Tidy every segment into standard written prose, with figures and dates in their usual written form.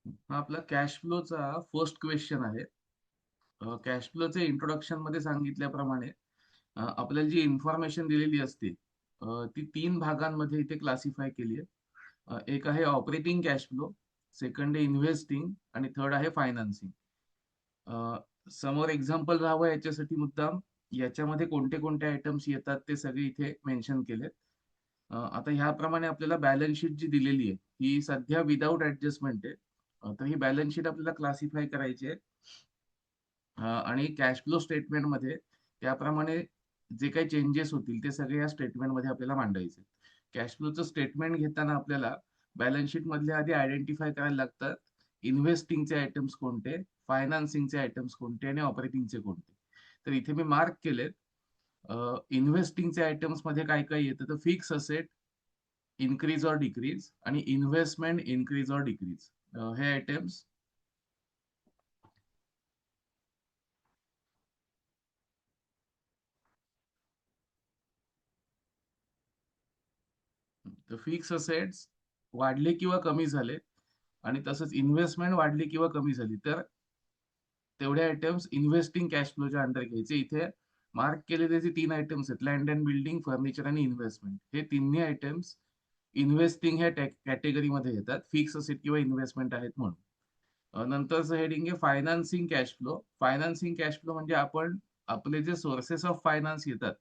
हा आपला cash फ्लोचा first question आहे. कॅश फ्लोचे इंट्रोडक्शन मध्ये सांगितल्याप्रमाणे आपल्याला जी इन्फॉर्मेशन दिलेली असते ती तीन भागांमध्ये इथे क्लासिफाय केली आहे. एक आहे ऑपरेटिंग कॅश फ्लो, सेकंड आहे इन्व्हेस्टिंग आणि थर्ड आहे फायनान्सिंग. समोर एक्झाम्पल राहावं याच्यासाठी मुद्दाम याच्यामध्ये कोणते कोणते आयटम्स येतात ते सगळे इथे मेन्शन केलेत. आता ह्याप्रमाणे आपल्याला बॅलन्स शीट जी दिलेली आहे ही सध्या विदाऊट ऍडजस्टमेंट आहे. तर ही बॅलन्स शीट आपल्याला क्लासिफाय करायची आहे. आणि कॅश फ्लो स्टेटमेंटमध्ये त्याप्रमाणे जे काही चेंजेस होतील ते सगळे या स्टेटमेंटमध्ये आपल्याला मांडायचे. कॅश फ्लोचं स्टेटमेंट घेताना आपल्याला बॅलन्स शीट मधले आधी आयडेंटिफाय करायला लागतात इन्व्हेस्टिंगचे आयटम्स कोणते, फायनान्सिंगचे आयटम्स कोणते आणि ऑपरेटिंगचे कोणते. तर इथे मी मार्क केलेत. इन्व्हेस्टिंगचे आयटम्स मध्ये काय काय येतं तर fix asset increase or decrease आणि इन्व्हेस्टमेंट इन्क्रीज ऑर डिक्रीज हे आयटम्स. तर फिक्स असेट्स वाढले किंवा कमी झाले आणि तसंच इन्व्हेस्टमेंट वाढली किंवा कमी झाली तर तेवढे आयटम्स इन्व्हेस्टिंग कॅश फ्लोच्या अंडर घ्यायचे. इथे मार्क केलेले जे तीन आयटम्स आहेत लँड अँड बिल्डिंग, फर्निचर आणि इन्व्हेस्टमेंट, हे तिन्ही आयटम्स इन्व्हेस्टिंग ह्या कॅटेगरीमध्ये येतात, फिक्स असेट किंवा इन्व्हेस्टमेंट आहेत म्हणून. नंतरचं हेडिंग आहे financing cash flow. Financing cash flow म्हणजे आपण आपले जे सोर्सेस ऑफ फायनान्स येतात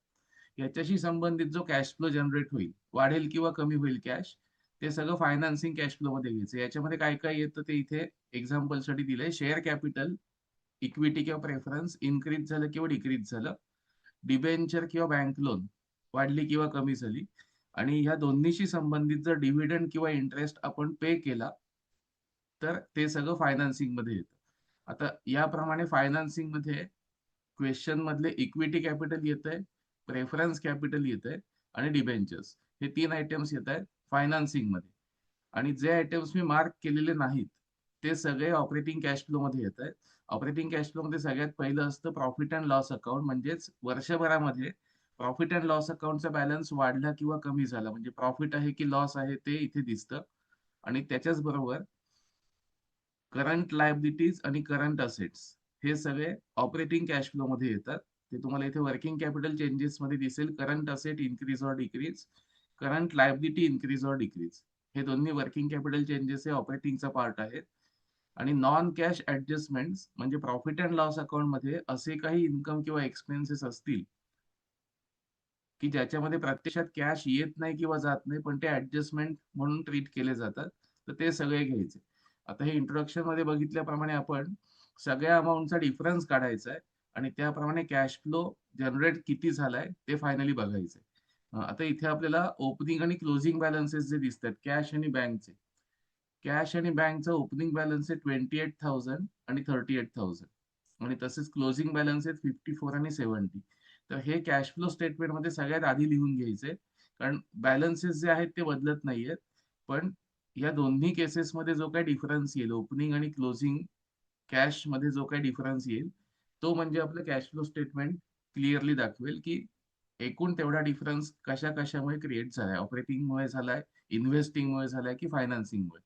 याच्याशी संबंधित जो कॅश फ्लो जनरेट होईल, वाढेल किंवा कमी होईल कॅश, ते सगळं फायनान्सिंग कॅश फ्लो मध्ये घ्यायचं. याच्यामध्ये काय काय येतं ते इथे एक्झाम्पल साठी दिलंय. शेअर कॅपिटल, इक्विटी किंवा प्रेफरन्स इन्क्रीज झालं किंवा डिक्रीज झालं, डिबेंचर किंवा बँक लोन वाढली किंवा कमी झाली, आणि ह्या दोन्हीशी संबंधित जर डिव्हिडंड किंवा इंटरेस्ट आपण पे केला तर ते सगळं फायनान्सिंग मध्ये येतं. आता याप्रमाणे फायनान्सिंग मध्ये क्वेश्चन मधले इक्विटी कॅपिटल येत आहे, प्रेफरन्स कॅपिटल येत आहे आणि डिबेंचर्स, हे तीन आयटम्स येत आहेत फायनान्सिंग मध्ये. आणि जे आयटम्स मी मार्क केलेले नाहीत ते सगळे ऑपरेटिंग कॅश फ्लो मध्ये येत आहेत. ऑपरेटिंग कॅश फ्लो मध्ये सगळ्यात पहिलं असतं प्रॉफिट अँड लॉस अकाउंट, म्हणजेच वर्षभरामध्ये प्रॉफिट अँड लॉस अकाउंटचा बॅलन्स वाढला किंवा कमी झाला, म्हणजे प्रॉफिट आहे की लॉस आहे ते इथे दिसतं. आणि त्याच्याच बरोबर करंट लायबिलिटीज आणि करंट असेट्स हे सगळे ऑपरेटिंग कॅश फ्लो मध्ये येतात. ते तुम्हाला इथे वर्किंग कॅपिटल चेंजेस मध्ये दिसेल, current asset increase or decrease, current liability increase or decrease, हे दोन्ही वर्किंग कॅपिटल चेंजेस हे ऑपरेटिंगचा पार्ट आहेत. आणि नॉन कॅश ऍडजस्टमेंट म्हणजे प्रॉफिट अँड लॉस अकाउंट मध्ये असे काही इन्कम किंवा एक्सपेन्सेस असतील की ज्याच्यामध्ये प्रत्यक्षात कॅश येत नाही किंवा जात नाही पण ते ऍडजस्टमेंट म्हणून ट्रीट केले जातात, तर ते सगळे घ्यायचे. आता हे इंट्रोडक्शन मध्ये बघितल्याप्रमाणे आपण सगळ्या अमाऊंटचा डिफरन्स काढायचा आहे आणि त्याप्रमाणे कॅश फ्लो जनरेट किती झालाय ते फायनली बघायचंय. आता इथे आपल्याला ओपनिंग आणि क्लोजिंग बॅलन्सेस जे दिसतात कॅश आणि बँकचे, कॅश आणि बँकचा ओपनिंग बॅलन्स आहे 28,000 आणि 38,000 आणि तसेच क्लोजिंग बॅलन्स आहेत 54 आणि 70. तर हे कॅश फ्लो स्टेटमेंट मध्ये सगळ्यात आधी लिहून घ्यायचे, कारण बॅलन्सेस जे आहेत ते बदलत नाहीयेत. पण या दोन्ही केसेसमध्ये जो काही डिफरन्स येईल ओपनिंग आणि क्लोजिंग कॅश मध्ये, जो काही डिफरन्स येईल तो म्हणजे आपलं कॅश फ्लो स्टेटमेंट क्लिअरली दाखवेल की एकूण तेवढा डिफरन्स कशा कशामुळे क्रिएट झालाय, ऑपरेटिंगमुळे झालाय, इन्व्हेस्टिंगमुळे झालाय की फायनान्सिंगमुळे.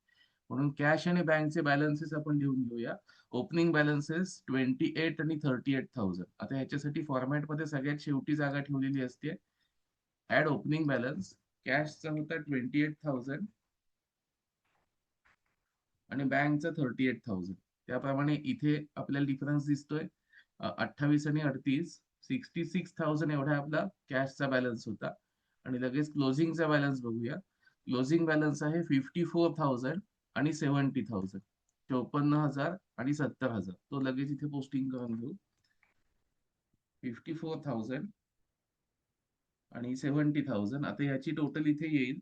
म्हणून कॅश आणि बँकचे बॅलन्सेस आपण लिहून घेऊया. ओपनिंग बॅलन्सेस 28 आणि 38,000. आता ह्याच्यासाठी फॉर्मॅटमध्ये सगळ्यात शेवटी जागा ठेवलेली असते ऍड ओपनिंग बॅलन्स. कॅशचा होता 28,000 आणि बँकचा 38,000. त्याप्रमाणे इथे आपल्याला डिफरन्स दिसतोय 28 आणि 38, 66,000 एवढा आपला कॅशचा बॅलन्स होता. आणि लगेच क्लोजिंगचा बॅलन्स बघूया. क्लोजिंग बॅलन्स आहे 54,000 आणि 70,000, 54,000 आणि 70,000. तो लगेच इथे पोस्टिंग करून घेऊ. 54,000 आणि 70,000. आता याची टोटल इथे येईल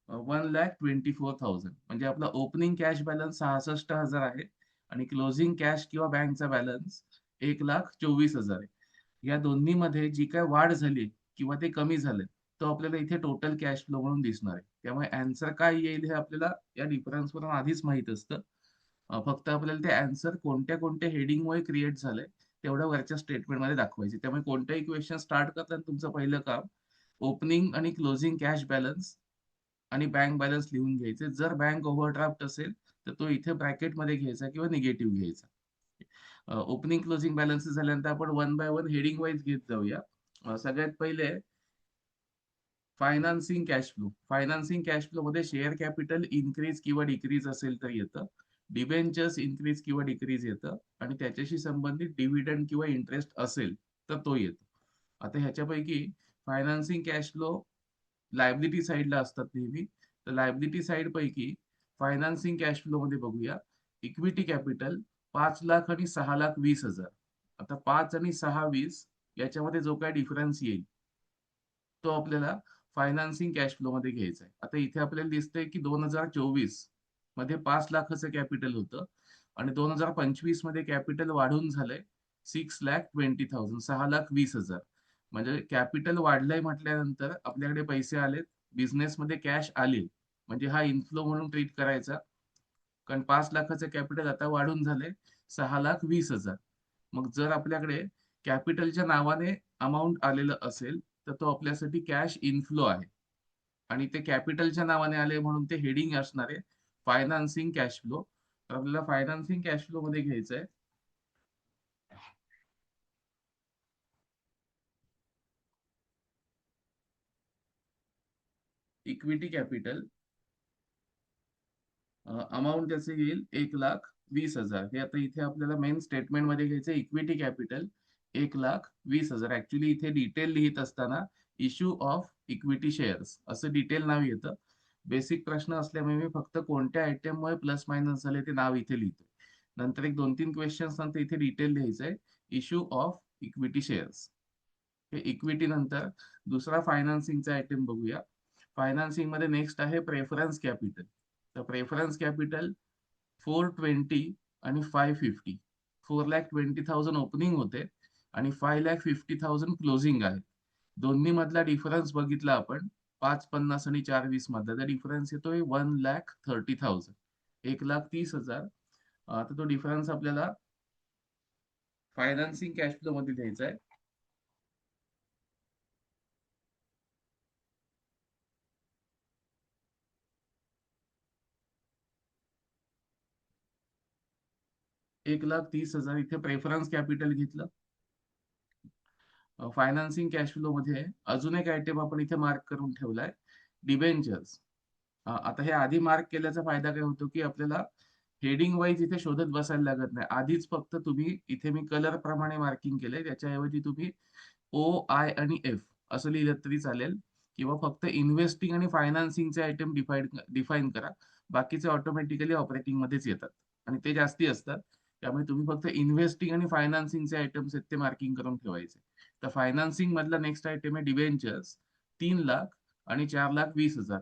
1,24,000. म्हणजे आपला ओपनिंग कॅश बॅलन्स 66,000 आहे आणि क्लोजिंग कॅश किंवा बँकचा बॅलन्स 1,24,000 आहे. या दोन्ही मध्ये जी काय वाढ झाली किंवा ते कमी झाले तो आपल्याला इथे टोटल कॅश फ्लो म्हणून दिसणार आहे. त्यामुळे अँसर काय येईल हे आपल्याला या डिफरन्स वरून आधीच माहित असतं. फक्त आपल्याला ते अँसर कोणत्या कोणत्या हेडिंगमुळे क्रिएट झालंय तेवढ्या वरच्या स्टेटमेंटमध्ये दाखवायचे. त्यामुळे कोणताही क्वेश्चन स्टार्ट करताना तुमचं पहिलं काम ओपनिंग आणि क्लोजिंग कॅश बॅलन्स आणि बँक बॅलन्स लिहून घ्यायचे. जर बँक ओव्हरड्राफ्ट असेल तर तो इथे ब्रॅकेटमध्ये घ्यायचा किंवा निगेटिव्ह घ्यायचा. ओपनिंग क्लोजिंग बॅलन्स झाल्यानंतर आपण one by one heading wise घेत जाऊया. सगळ्यात पहिले financing cash flow. Financing cash flow मध्ये शेअर कॅपिटल इन्क्रीज किंवा डिक्रीज असेल तर येतं, डिबेंचर्स इन्क्रीज किंवा डिक्रीज येतं, आणि त्याच्याशी संबंधित डिव्हिडंड किंवा इंटरेस्ट असेल तर तो येतो. आता ह्याच्यापैकी फायनान्सिंग कॅश फ्लो लायबिलिटी साईडला असतात नेहमी. तर लायबिलिटी साईड पैकी फायनान्सिंग कॅश फ्लो मध्ये बघूया. इक्विटी कॅपिटल 5 लाख आणि 6,20,000. आता 5 आणि 6,20 याच्यामध्ये जो काय डिफरन्स येईल तो आपल्याला फायनान्सिंग कॅश फ्लो मध्ये घ्यायचा आहे. आता इथे आपल्याला दिसतंय की 2024 मध्ये 5 लाखाचं कॅपिटल होतं आणि 2025 मध्ये कॅपिटल वाढून झालंय 6,20,000, 6,20,000. म्हणजे कॅपिटल वाढलंय म्हटल्यानंतर आपल्याकडे पैसे आलेत, बिझनेसमध्ये कॅश आले, म्हणजे हा इन्फ्लो म्हणून ट्रीट करायचा. कारण 5 लाखाचं कॅपिटल आता वाढून झालंय 6,20,000. मग जर आपल्याकडे कॅपिटलच्या नावाने अमाऊंट आलेलं असेल तर तो आपल्यासाठी कॅश इन्फ्लो आहे, आणि ते कॅपिटलच्या नावाने आले म्हणून ते हेडिंग असणार आहे फायनान्सिंग कॅश फ्लो. तर आपल्याला फायनान्सिंग कॅश फ्लो मध्ये घ्यायचंय इक्विटी कॅपिटल. अमाऊंट त्याचे येईल 1,20,000. हे आता इथे आपल्याला मेन स्टेटमेंट मध्ये घ्यायचं. Equity capital 1,20,000. ऍक्च्युली इथे डिटेल लिहित असताना इश्यू ऑफ इक्विटी शेअर्स असं डिटेल नाव येतं. बेसिक प्रश्न असल्यामुळे मी फक्त कोणत्या आयटम मुळे प्लस मायनस झाले ते नाव इथे लिहितो. नंतर एक 2-3 क्वेश्चन्स नंतर इथे डिटेल लिहायचंय इश्यू ऑफ इक्विटी शेअर्स. हे इक्विटी नंतर दुसरा फायनान्सिंगचा आयटम बघूया. फायनान्सिंग मध्ये नेक्स्ट आहे प्रेफरन्स कॅपिटल. तर प्रेफरन्स कॅपिटल 420 आणि 550. 4,20,000 ओपनिंग होते आणि 5,50,000 क्लोजिंग आहे. दोन्ही मधला डिफरन्स बघितला आपण 550 आणि 420 मधला, तर डिफरन्स येतोय 1,30,000, 1,30,000. तर तो डिफरन्स आपल्याला फायनान्सिंग कॅश फ्लो मध्ये द्यायचा आहे. 1,30,000 इथे प्रेफरन्स कॅपिटल घेतलं. फायनान्सिंग कॅश फ्लो मध्ये अजून एक आयटम आपण इथे मार्क करून ठेवलाय, डिबेंचर्स. आता हे आधी मार्क केल्याचा फायदा काय होतो की आपल्याला हेडिंग वाईज इथे शोधत बसायला लागत नाही. आधीच फक्त तुम्ही इथे मी कलर प्रमाणे मार्किंग केलंय, त्याच्याऐवजी तुम्ही ओ आय आणि एफ असं लिहिलं तरी चालेल, किंवा फक्त इन्व्हेस्टिंग आणि फायनान्सिंगचे आयटम डिफाईन करा. बाकीचे ऑटोमॅटिकली ऑपरेटिंग मध्येच येतात आणि ते जास्ती असतात. त्यामुळे तुम्ही फक्त इन्व्हेस्टिंग आणि फायनान्सिंगचे आयटम्स आहेत ते मार्किंग करून ठेवायचे. तर फायनान्सिंग मधला नेक्स्ट आयटम आहे डिबेंचर्स. 3 लाख आणि 4,20,000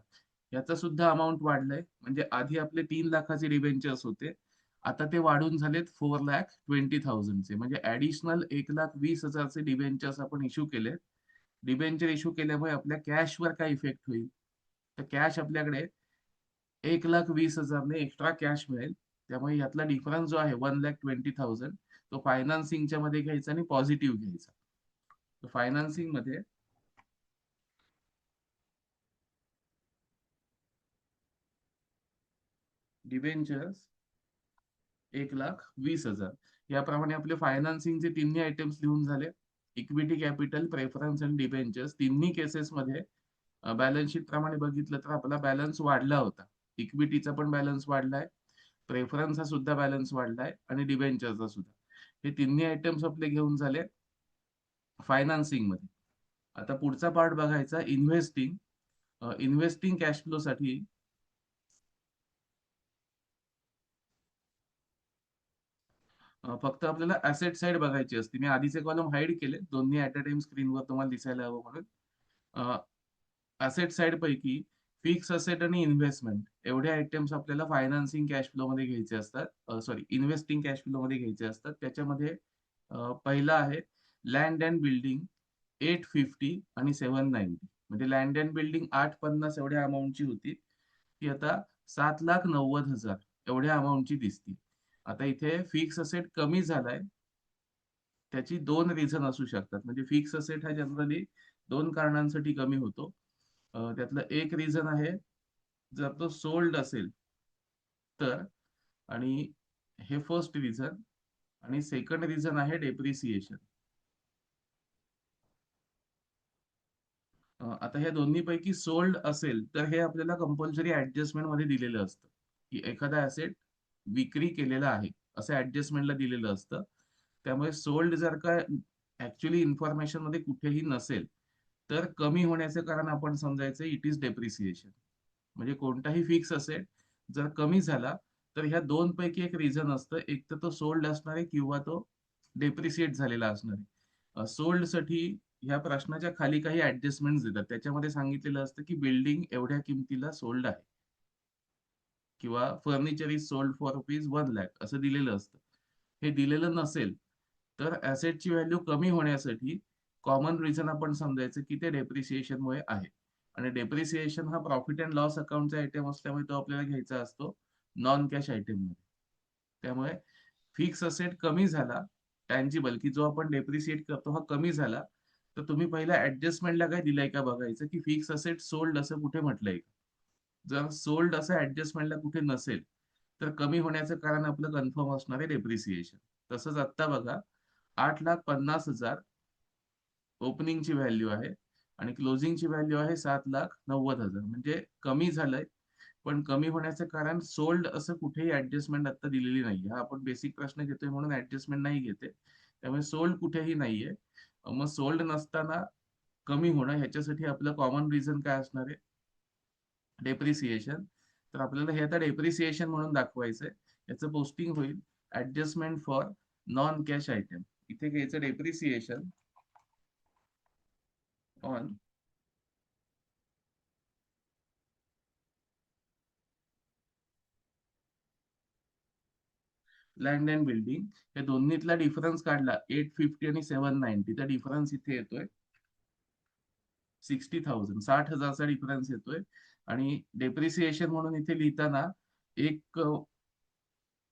याचा सुद्धा अमाऊंट वाढलाय. म्हणजे आधी आपले 3 लाखाचे डिबेंचर्स होते, आता ते वाढून झालेत 4,20,000चे. म्हणजे ऍडिशनल 1,20,000चे डिबेंचर्स आपण इश्यू केले. डिबेंचर इश्यू केल्यामुळे आपल्या कॅशवर काय इफेक्ट होईल, तर कॅश आपल्याकडे 1,20,000ने एक्स्ट्रा कॅश मिळेल. त्यामुळे यातला डिफरन्स जो आहे 1,20,000 तो फायनान्सिंगच्या मध्ये घ्यायचा आणि पॉझिटिव्ह घ्यायचा. तर फायनान्सिंग मध्ये डिबेंचर्स 1,20,000. याप्रमाणे आपले फायनान्सिंगचे तिन्ही आयटम्स लिहून झाले. इक्विटी कॅपिटल, प्रेफरन्स आणि डिबेंचर्स तिन्ही केसेसमध्ये बॅलन्स शीट प्रमाणे बघितलं तर आपला बॅलन्स वाढला होता. इक्विटीचा पण बॅलन्स वाढलाय, प्रेफरन्सचा सुद्धा बॅलन्स वाढलाय आणि डिबेंचरचा सुद्धा. हे तिन्ही आयटम्स आपले घेऊन झाले फायनान्सिंग मध्ये. आता पुढचा पार्ट बघायचा इन्व्हेस्टिंग. इन्व्हेस्टिंग कॅश फ्लो साठी फक्त आपल्याला ऍसेट साइड बघायची असते. मी आधीचे कॉलम हाईड केले, दोन्ही ऍट अ टाइम स्क्रीनवर तुम्हाला दिसायला हवं म्हणून. असेट साइड पैकी फिक्स असेट आणि इन्व्हेस्टमेंट एवढे आयटम्स आपल्याला फायनान्सिंग कॅश फ्लो मध्ये घ्यायचे असतात, सॉरी इन्व्हेस्टिंग कॅश फ्लो मध्ये घ्यायचे असतात. त्याच्यामध्ये पहिला आहे लँड अँड बिल्डिंग 850 आणि 790. म्हणजे लँड अँड बिल्डिंग 850 एवढ्या अमाऊंटची होती, ती आता 7,90,000 एवढ्या अमाऊंटची दिसती. आता इथे फिक्स असेट कमी झालाय, त्याची दोन रिझन असू शकतात. म्हणजे फिक्स असेट हा जनरली दोन कारणांसाठी कमी होतो. त्यातलं एक रिझन आहे जर तो सोल्ड असेल तर, आणि हे फर्स्ट रिझन, आणि सेकंड रिझन आहे डेप्रिसिएशन. आता ह्या दोन्ही पैकी सोल्ड असेल तर हे आपल्याला कंपल्सरी ऍडजस्टमेंट मध्ये दिलेलं असतं, की एखादा ऍसेट विक्री केलेला आहे असं ऍडजस्टमेंटला दिलेलं असतं. त्यामुळे सोल्ड जर का ऍक्च्युली इन्फॉर्मेशन मध्ये कुठेही नसेल तर कमी होण्याचं कारण आपण समजायचं इट इज डेप्रिसिएशन. म्हणजे कोणताही फिक्स असेट जर कमी झाला तर ह्या दोन पैकी एक रिझन असतं, एक तर तो सोल्ड असणार आहे किंवा तो डेप्रिसिएट झालेला असणार आहे. सोल्ड साठी ह्या प्रश्नाच्या खाली काही ऍडजस्टमेंट देतात, त्याच्यामध्ये सांगितलेलं असतं की बिल्डिंग एवढ्या किमतीला सोल्ड आहे, किंवा फर्निचर इज सोल्ड फॉर ₹1,00,000 असं दिलेलं असतं. हे दिलेलं नसेल तर ऍसेटची व्हॅल्यू कमी होण्यासाठी कॉमन रिझन आपण समजायचं की ते डेप्रिसिएशनमुळे आहे. आणि डेप्रिसिएशन हा प्रॉफिट अँड लॉस अकाउंटचा आयटम असल्यामुळे तो आपल्याला घ्यायचा असतो नॉन कॅश आयटम मध्ये. त्यामुळे फिक्स असेट कमी झाला, टँजिबल की जो आपण डेप्रिशिएट करतो हा कमी झाला, तर तुम्ही पहिल्या ऍडजस्टमेंटला काय दिलंय का बघायचं की फिक्स असेट सोल्ड असं कुठे म्हटलंय का. जर सोल्ड असं ऍडजस्टमेंटला कुठे नसेल तर कमी होण्याचं कारण आपलं कन्फर्म असणार आहे डेप्रिसिएशन. तसंच आत्ता बघा, 8,50,000 ओपनिंगची व्हॅल्यू आहे आणि क्लोजिंगची व्हॅल्यू आहे 7,90,000, म्हणजे कमी झालंय. पण कमी होण्याचं कारण सोल्ड असं कुठेही ऍडजस्टमेंट आता दिलेली नाहीये. हा आपण बेसिक प्रश्न घेतोय म्हणून ऍडजस्टमेंट नाही घेते, त्यामुळे सोल्ड कुठेही नाहीये. मग सोल्ड नसताना कमी होणं ह्याच्यासाठी आपलं कॉमन रिझन काय असणार आहे, डेप्रिसिएशन. तर आपल्याला हे आता डेप्रिसिएशन म्हणून दाखवायचंय. याचं पोस्टिंग होईल adjustment for non cash item. इथे घ्यायचं depreciation on land and building. या दोन्हीतला डिफरन्स काढला 850 आणि 790, तर डिफरन्स इथे येतोय 60,000, 60,000चा डिफरन्स येतोय. आणि डेप्रिसिएशन म्हणून इथे लिहिताना एक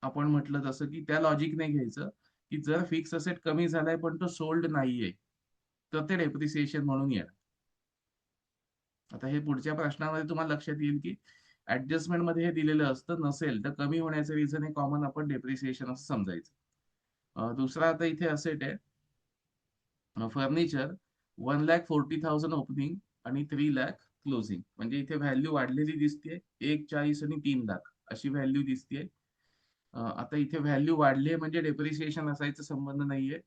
आपण म्हटलं जसं की त्या लॉजिकने घ्यायचं की जर फिक्स असेट कमी झालाय पण तो सोल्ड नाहीये तर ते डेप्रिसिएशन म्हणून येणार. आता हे पुढच्या प्रश्नामध्ये तुम्हाला लक्षात येईल की ऍडजस्टमेंट मध्ये हे दिलेलं असतं, नसेल तर कमी होण्याचं रिझन हे कॉमन आपण डेप्रिसिएशन असं समजायचं. दुसरा आता इथे असेट आहे फर्निचर, 1,40,000 ओपनिंग आणि 3,00,000 क्लोजिंग. म्हणजे इथे व्हॅल्यू वाढलेली दिसते, 1,40,000 आणि 3,00,000 अशी व्हॅल्यू दिसते. आता इथे व्हॅल्यू वाढली म्हणजे डेप्रिसिएशन असायचा संबंध नाहीये.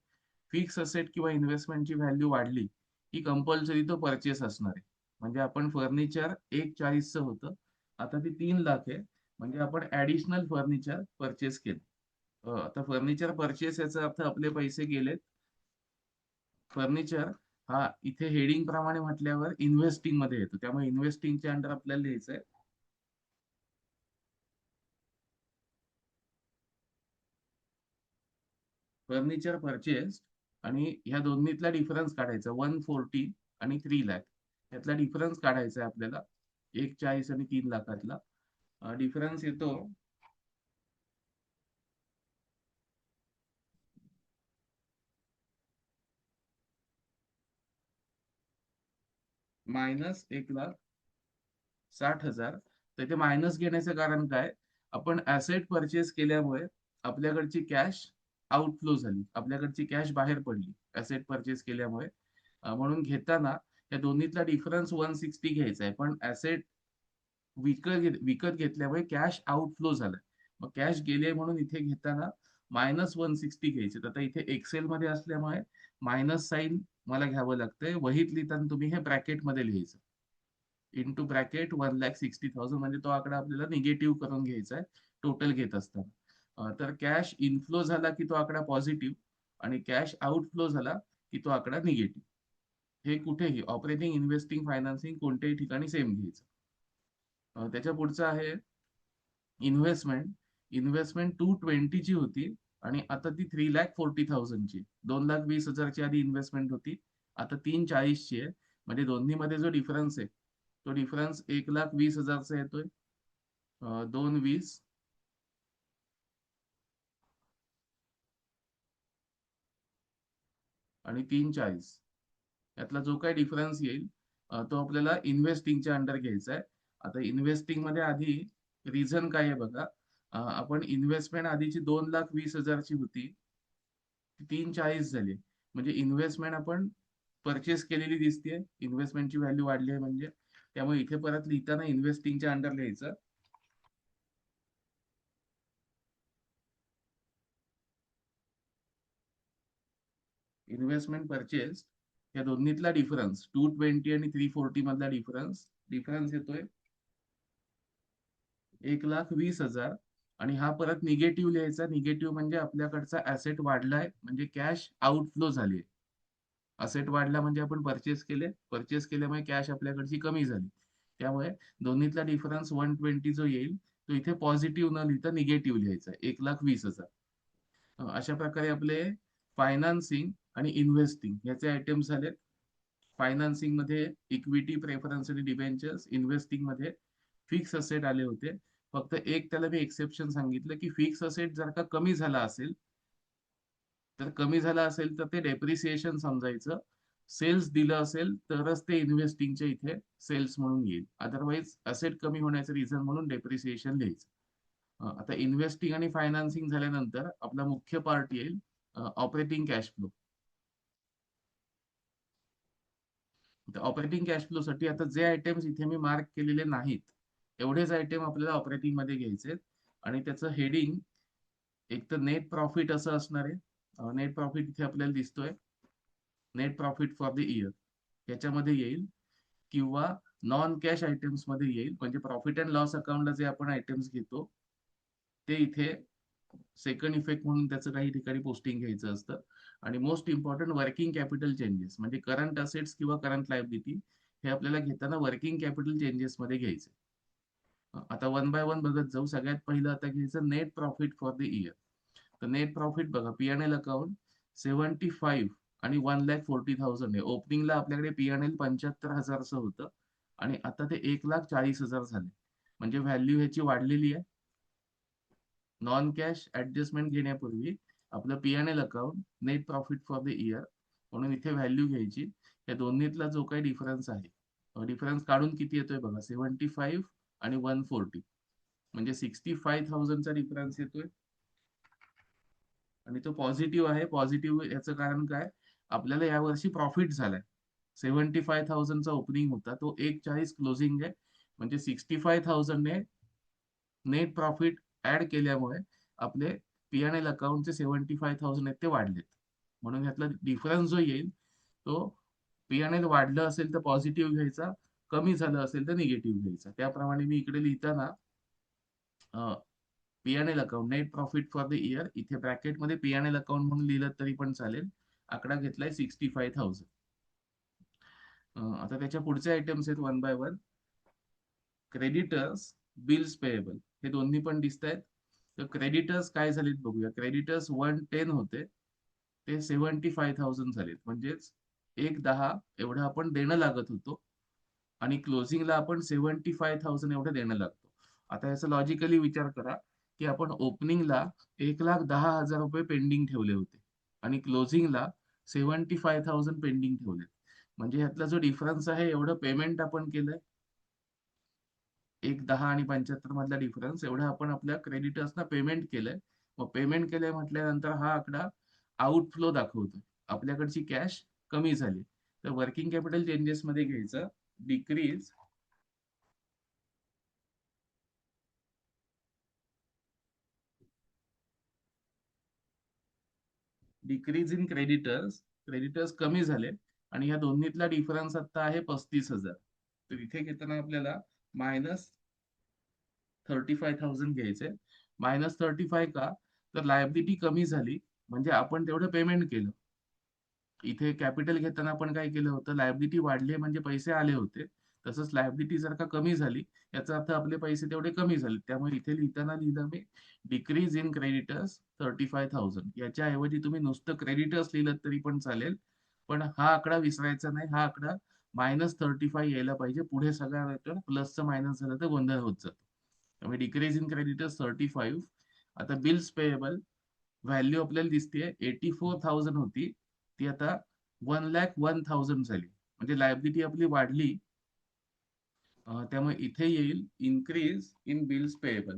फिक्स असेट किंवा इन्व्हेस्टमेंटची व्हॅल्यू वाढली की कंपल्सरी तो परचेस असणार आहे. म्हणजे आपण फर्निचर 1,40,000चं होतं, आता ती 3,00,000 आहे, म्हणजे आपण ऍडिशनल फर्निचर परचेस केलं. आता फर्निचर परचेस याचा अर्थ आपले पैसे गेलेत. फर्निचर हा इथे हेडिंग प्रमाणे म्हटल्यावर इन्व्हेस्टिंग मध्ये येतो, त्यामुळे इन्व्हेस्टिंगच्या अंडर आपल्याला लिहायचंय फर्निचर परचेस. आणि ह्या दोन्हीतला डिफरन्स काढायचा 140 आणि 3,00,000, यातला डिफरन्स काढायचा आहे आपल्याला 1,40,000 आणि 3,00,000तला. डिफरन्स येतो -1,60,000. तर ते मायनस घेण्याचं कारण काय, आपण ऍसेट परचेस केल्यामुळे आपल्याकडची कॅश आउटफ्लो झाली, आपल्याकडची कॅश बाहेर पडली ऍसेट परचेस केल्यामुळे. म्हणून घेताना या दोन्हीतला डिफरन्स 160 घ्यायचा आहे, पण ऍसेट विकत घेतल्यामुळे कॅश आउटफ्लो झालाय. मग कॅश गेले म्हणून इथे घेताना -160 घ्यायचे. आता इथे एक्सेल मध्ये असल्यामुळे मायनस साईन मला घ्यावं लागतंय. वहीत लिहिताना तुम्ही हे ब्रॅकेट मध्ये लिहायचं, इंटू ब्रॅकेट 1,60,000, म्हणजे तो आकडा आपल्याला निगेटिव्ह करून घ्यायचा आहे टोटल घेत असताना. तर कॅश इनफ्लो झाला की तो आकडा पॉझिटिव्ह, आणि कॅश आउटफ्लो झाला की तो आकडा निगेटिव्ह. हे कुठेही ऑपरेटिंग, इन्व्हेस्टिंग, फायनान्सिंग कोणत्याही ठिकाणी सेम घ्यायचं. त्याच्या पुढचं आहे इन्व्हेस्टमेंट. इन्व्हेस्टमेंट 220 ची होती आणि आता ती 3,40,000 ची. 2,20,000 ची आधी इन्व्हेस्टमेंट होती, आता 3,40 ची आहे. म्हणजे दोन्ही मध्ये जो डिफरन्स आहे तो डिफरन्स 1,20,000 चा येतोय. 2,20 आणि 3,40 यातला जो काही डिफरन्स येईल तो आपल्याला इन्व्हेस्टिंगच्या अंडर घ्यायचा आहे. आता इन्व्हेस्टिंग मध्ये आधी रिझन काय आहे बघा. आपण इन्व्हेस्टमेंट आधीची 2,20,000ची होती, ती 3,40 झाली. म्हणजे इन्व्हेस्टमेंट आपण परचेस केलेली दिसते, इन्व्हेस्टमेंटची व्हॅल्यू वाढली आहे म्हणजे. त्यामुळे इथे परत लिहिताना इन्व्हेस्टिंगच्या अंडर लिहायचं. इन्व्हेस्टमेंट परचेस या दोन्हीतला डिफरन्स 220 आणि 340 मधला डिफरन्स डिफरन्स येतोय 1,20,000. आणि हा परत निगेटिव्ह लिहायचा. निगेटिव्ह म्हणजे आपल्याकडचा ऍसेट वाढलाय म्हणजे कॅश आउटफ्लो झाली. असेट वाढला म्हणजे आपण परचेस केल्यामुळे कॅश आपल्याकडची कमी झाली. त्यामुळे दोन्हीतला डिफरन्स 120 जो येईल तो इथे पॉझिटिव्ह न लिहिता निगेटिव्ह लिहायचा 1,20,000. अशा प्रकारे आपले फायनान्सिंग आणि इन्व्हेस्टिंग याचे आयटम्स झालेत. फायनान्सिंग मध्ये इक्विटी, प्रेफरन्स आणि डिबेंचर्स. इन्व्हेस्टिंग मध्ये फिक्स असेट आले होते. फक्त एक त्याला मी एक्सेप्शन सांगितलं की फिक्स असेट जर का कमी झाला असेल तर ते डेप्रिसिएशन समजायचं. सेल्स दिलं असेल तरच ते इन्व्हेस्टिंगच्या इथे सेल्स म्हणून येईल. अदरवाईज असेट कमी होण्याचं रिझन म्हणून डेप्रिसिएशन लिहायचं. आता इन्व्हेस्टिंग आणि फायनान्सिंग झाल्यानंतर आपला मुख्य पार्ट येईल operating cash flow. Operating cash flow साठी आता जे आयटम्स इथे मी मार्क केलेले नाहीत एवढेच आयटम आपल्याला ऑपरेटिंग मध्ये घ्यायचे. आणि त्याचं हेडिंग एक तर नेट प्रॉफिट असं असणार आहे. नेट प्रॉफिट इथे आपल्याला दिसतोय, net profit for the year याच्यामध्ये येईल, किंवा नॉन कॅश आयटम्स मध्ये येईल. म्हणजे प्रॉफिट अँड लॉस अकाउंटला जे आपण आयटम्स घेतो ते इथे सेकंड इफेक्ट म्हणून त्याचं काही ठिकाणी पोस्टिंग घ्यायचं असतं. आणि most important working capital changes म्हणजे करंट असेट्स किंवा करंट लायबिलिटी हे आपल्याला घेताना वर्किंग कॅपिटल चेंजेस मध्ये घ्यायचे. आता वन बाय वन बघत जाऊ. सगळ्यात पहिलं आता घ्यायचं net profit for the year. तर नेट प्रॉफिट बघा, पीएनएल अकाउंट 75 आणि 1,40,000 आहे. ओपनिंगला आपल्याकडे पीएनएल 75,000चं होतं आणि आता ते 1,40,000 झाले. म्हणजे व्हॅल्यू ह्याची वाढलेली आहे. नॉन कॅश ऍडजस्टमेंट घेण्यापूर्वी आपलं PNL account net profit for the year म्हणून इथे व्हॅल्यू घ्यायची. या दोन्हीतला जो काही डिफरन्स आहे, डिफरन्स काढून किती येतोय बघा, 75 आणि 140 म्हणजे 65,000चा डिफरन्स येतोय. आणि तो पॉझिटिव्ह आहे. पॉझिटिव्ह याचं कारण काय, आपल्याला यावर्षी प्रॉफिट झालाय. 75,000चा ओपनिंग होता, तो 1,40 क्लोजिंग आहे. म्हणजे 65,000ने नेट प्रॉफिट ऍड केल्यामुळे आपले पीएनएल अकाउंटचे 75,000 आहेत ते वाढलेत. म्हणून ह्यातला डिफरन्स जो येईल तो पीएनएल वाढलं असेल तर पॉझिटिव्ह घ्यायचा, कमी झालं असेल तर निगेटिव्ह घ्यायचा. त्याप्रमाणे मी इकडे लिहिताना PNL account net profit for the year इथे ब्रॅकेटमध्ये पीएनएल अकाउंट म्हणून लिहिलं तरी पण चालेल. आकडा घेतलाय 65,000. आता त्याच्या पुढचे आयटम्स आहेत one by one. Creditors, bills payable हे दोन्ही पण दिसत आहेत. तर क्रेडिटर्स काय झालेत बघूया. क्रेडिटर्स 110 होते ते 75,000 झालेत. म्हणजेच 1,10 एवढं आपण देणं लागत होतो आणि क्लोजिंगला आपण 75,000 एवढं देणं लागतो. आता याचा लॉजिकली विचार करा की आपण ओपनिंगला 1,10,000 रुपये पेंडिंग ठेवले होते आणि क्लोजिंगला 75,000 पेंडिंग ठेवले. म्हणजे ह्यातला जो डिफरन्स आहे एवढं पेमेंट आपण केलंय. 1,10 आणि 75 मधला डिफरन्स एवढं आपण आपल्या क्रेडिटर्सना पेमेंट केलंय. मग पेमेंट केलंय म्हटल्यानंतर हा आकडा आउटफ्लो दाखवतो, आपल्याकडची कॅश कमी झाली. तर वर्किंग कॅपिटल चेंजेस मध्ये घ्यायचं decrease decrease in creditors. Creditors कमी झाले आणि ह्या दोन्हीतला डिफरन्स आता आहे 35,000. तर इथे घेताना आपल्याला -35,000 घ्यायचे. -35 का, तर लायबिलिटी कमी झाली म्हणजे आपण तेवढं पेमेंट केलं. इथे कॅपिटल घेताना आपण काय केलं होतं, लायबिलिटी वाढली म्हणजे पैसे आले होते. तसंच लायबिलिटी जर का कमी झाली याचा अर्थ आपले पैसे तेवढे कमी झाले. त्यामुळे इथे लिहिताना लिहिलं मी डिक्रीज इन क्रेडिटर्स 35,000. याच्या ऐवजी तुम्ही नुसतं क्रेडिटर्स लिहिलं तरी पण चालेल. पण हा आकडा विसरायचा नाही. हा आकडा -35 यायला पाहिजे. पुढे सगळ्या प्लसचं मायनस झालं तर गोंधळ होत जातो. त्यामुळे डिक्रीज इन क्रेडिटर्स 35. आता बिल्स पेएबल व्हॅल्यू आपल्याला दिसते 84,000 होती, ती आता 1,01,000 झाली. म्हणजे लायबिलिटी आपली वाढली त्यामुळे इथे येईल increase in bills payable.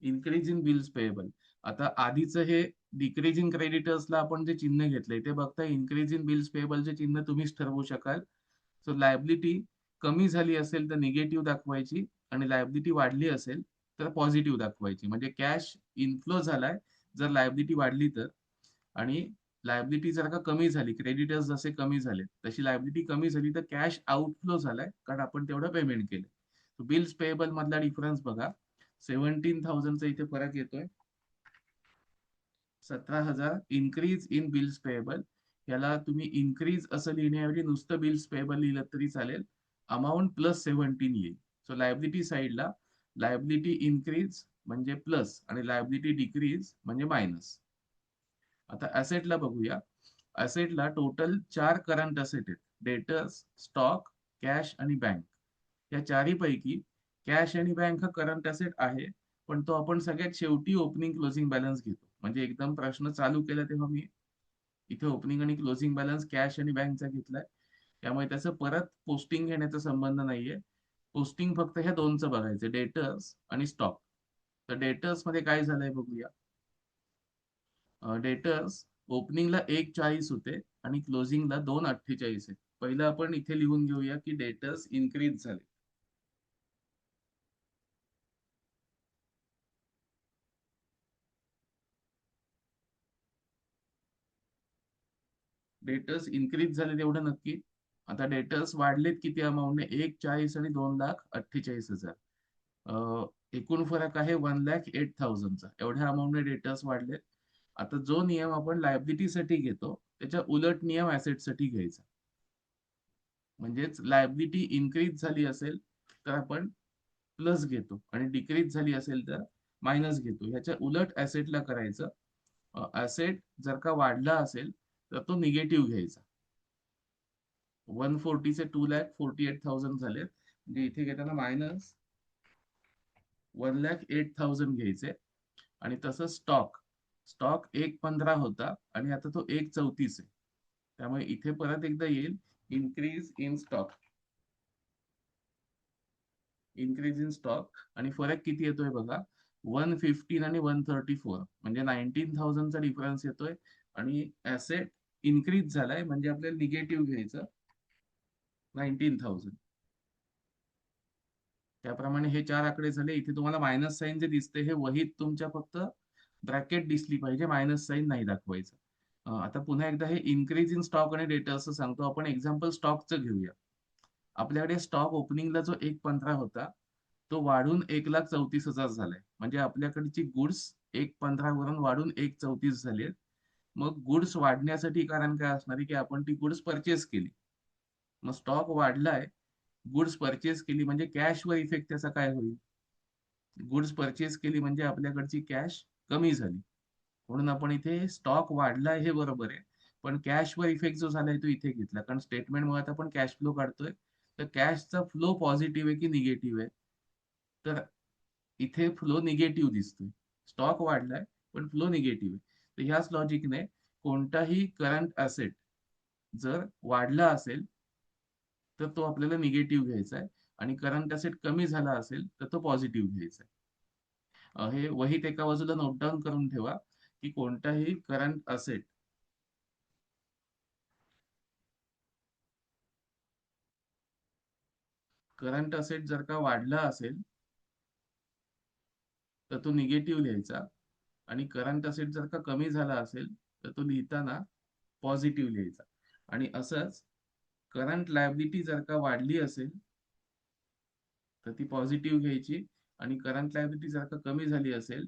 Increase in bills payable. आता आधीचं हे डिक्रीज इन क्रेडिटर्सला आपण जे चिन्ह घेतलंय ते बघता इन्क्रीज इन बिल्स पेएबलचे चिन्ह तुम्हीच ठरवू शकाल. सो लायबिलिटी कमी झाली असेल तर निगेटिव्ह दाखवायची आणि लायबिलिटी वाढली असेल तर पॉझिटिव्ह दाखवायची. म्हणजे कॅश इनफ्लो झालाय जर लायबिलिटी वाढली तर, आणि लायबिलिटी जर का कमी झाली, क्रेडिटर्स जसे कमी झाले तशी लायबिलिटी कमी झाली तर कॅश आउटफ्लो झालाय कारण आपण तेवढं पेमेंट केलं. बिल्स पेएबल मधला डिफरन्स बघा, 17,000चा इथे फरक येतोय. 17,000 इन्क्रीज इन बिल्स पेएबल. याला तुम्ही इन्क्रीज असं लिहिण्याऐवजी नुसतं बिल्स पेएबल लिहिलं तरी चालेल. अमाऊंट प्लस 17 येईल. सो लायबिलिटी साईडला लायबिलिटी इन्क्रीज म्हणजे प्लस आणि लायबिलिटी डिक्रीज म्हणजे मायनस. आता ऍसेटला बघूया. ऍसेटला टोटल 4 करंट असेट आहेत. डेटर्स, स्टॉक, कॅश आणि बँक. या चारीपैकी कॅश आणि बँक हा करंट असेट आहे, पण तो आपण सगळ्यात शेवटी ओपनिंग क्लोजिंग बॅलन्स घेतो. म्हणजे एकदम प्रश्न चालू केला तेव्हा मी इथे ओपनिंग आणि क्लोजिंग बॅलन्स कॅश आणि बँकचा घेतलाय. त्यामुळे त्याचं परत पोस्टिंग घेण्याचा संबंध नाहीये. पोस्टिंग फक्त ह्या दोनचं बघायचं, डेटर्स आणि स्टॉक. तर डेटर्स मध्ये काय झालंय बघूया. डेटर्स ओपनिंगला 1.40 होते आणि क्लोजिंगला 2.48 आहे. पहिलं आपण इथे लिहून घेऊया की डेटर्स इन्क्रीज झाले. डेटर्स इन्क्रीज झाले तेवढं नक्की. आता डेटर्स वाढलेत किती अमाऊंटने, 1.40 आणि 2,48,000. एकूण फरक आहे 1,08,000चा. एवढ्या अमाऊंटने डेटर्स वाढलेत. आता जो नियम आपण लायबिलिटीसाठी घेतो त्याच्या उलट नियम ऍसेटसाठी घ्यायचा. म्हणजेच लायबिलिटी इन्क्रीज झाली असेल तर आपण प्लस घेतो आणि डिक्रीज झाली असेल तर मायनस घेतो. ह्याच्या उलट ऍसेटला करायचं. ऍसेट जर का वाढला असेल तर तो निगेटिव्ह घ्यायचा. 140 चे 2,48,000 झालेत, म्हणजे इथे घेताना मायनस 1,08,000 घ्यायचे. आणि तसं स्टॉक, स्टॉक 1.15 होता आणि आता तो 1.34 आहे. त्यामुळे इथे परत एकदा येईल increase in stock. Increase in stock आणि फरक किती येतोय बघा, 115 आणि 134, म्हणजे 19,000चा डिफरन्स येतोय. आणि ऍसेट इन्क्रीज झालाय म्हणजे आपल्याला निगेटिव्ह घ्यायचं 19,000. त्याप्रमाणे हे 4 आकडे झाले. इथे तुम्हाला मायनस साईन जे दिसते हे वहीत तुमच्या फक्त ब्रॅकेट दिसली पाहिजे, मायनस साईन नाही दाखवायचं. आता पुन्हा एकदा हे इन्क्रीज इन स्टॉक आणि डेटा असं सांगतो. आपण एक्झाम्पल स्टॉकचं घेऊया. आपल्याकडे स्टॉक ओपनिंगला जो 1.15 होता तो वाढून 1,34,000 झालाय. म्हणजे आपल्याकडची गुड्स 1.15 वरून वाढून 1.34 झाली. मग गुड्स वाढण्यासाठी कारण काय असणार आहे की आपण ती गुड्स परचेस केली. मग स्टॉक वाढलाय, गुड्स परचेस केली म्हणजे कॅशवर इफेक्ट त्याचा काय होईल. गुड्स परचेस केली म्हणजे आपल्याकडची कॅश कमी झाली. म्हणून आपण इथे स्टॉक वाढलाय हे बरोबर आहे, पण कॅशवर इफेक्ट जो झालाय तो इथे घेतला. कारण स्टेटमेंट मुळे आपण कॅश फ्लो काढतोय. तर कॅशचा फ्लो पॉझिटिव्ह आहे की निगेटिव्ह आहे, तर इथे फ्लो निगेटिव्ह दिसतोय. स्टॉक वाढलाय पण फ्लो निगेटिव्ह आहे. तर ह्याच लॉजिकने कोणताही करंट असेट जर वाढला असेल तर तो आपल्याला निगेटिव्ह घ्यायचा आहे, आणि करंट असेट कमी झाला असेल तर तो पॉझिटिव्ह घ्यायचा आहे. हे वहीत एका बाजूला नोट डाऊन करून ठेवा की कोणताही करंट असेट जर का वाढला असेल तर तो निगेटिव्ह लिहायचा, आणि करंट असेट जर का कमी झाला असेल तर तो लिहिताना पॉझिटिव्ह लिहायचा. आणि असंच करंट लायबिलिटी जर का वाढली असेल तर ती पॉझिटिव्ह घ्यायची, आणि करंट लायबिलिटी जर का कमी झाली असेल